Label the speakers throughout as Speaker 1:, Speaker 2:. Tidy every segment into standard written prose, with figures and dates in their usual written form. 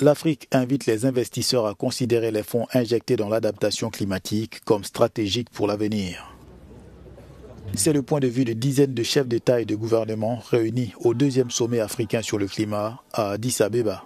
Speaker 1: L'Afrique invite les investisseurs à considérer les fonds injectés dans l'adaptation climatique comme stratégiques pour l'avenir. C'est le point de vue de dizaines de chefs d'État et de gouvernement réunis au deuxième sommet africain sur le climat à Addis Abeba.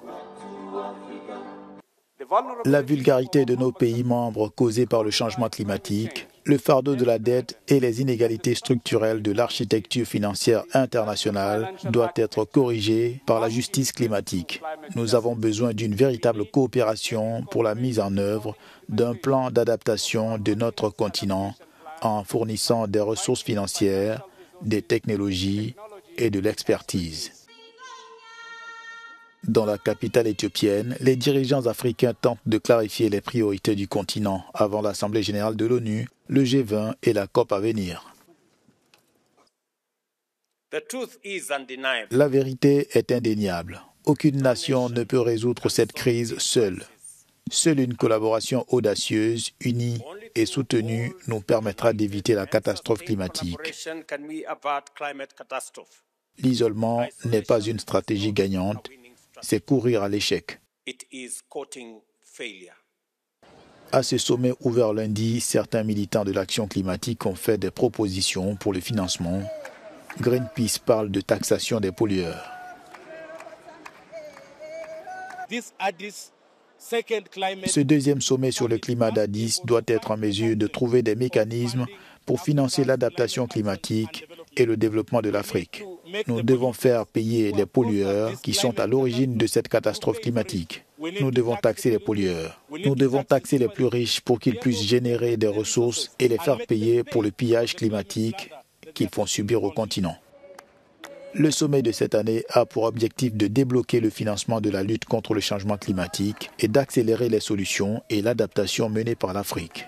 Speaker 1: La vulgarité de nos pays membres causée par le changement climatique, le fardeau de la dette et les inégalités structurelles de l'architecture financière internationale doivent être corrigées par la justice climatique. Nous avons besoin d'une véritable coopération pour la mise en œuvre d'un plan d'adaptation de notre continent en fournissant des ressources financières, des technologies et de l'expertise. Dans la capitale éthiopienne, les dirigeants africains tentent de clarifier les priorités du continent avant l'Assemblée générale de l'ONU, le G20 et la COP à venir. La vérité est indéniable. Aucune nation ne peut résoudre cette crise seule. Seule une collaboration audacieuse, unie et soutenue nous permettra d'éviter la catastrophe climatique. L'isolement n'est pas une stratégie gagnante. C'est courir à l'échec. À ce sommet ouvert lundi, certains militants de l'action climatique ont fait des propositions pour le financement. Greenpeace parle de taxation des pollueurs. Ce deuxième sommet sur le climat d'Addis doit être en mesure de trouver des mécanismes pour financer l'adaptation climatique et le développement de l'Afrique. Nous devons faire payer les pollueurs qui sont à l'origine de cette catastrophe climatique. Nous devons taxer les pollueurs. Nous devons taxer les plus riches pour qu'ils puissent générer des ressources et les faire payer pour le pillage climatique qu'ils font subir au continent. Le sommet de cette année a pour objectif de débloquer le financement de la lutte contre le changement climatique et d'accélérer les solutions et l'adaptation menées par l'Afrique.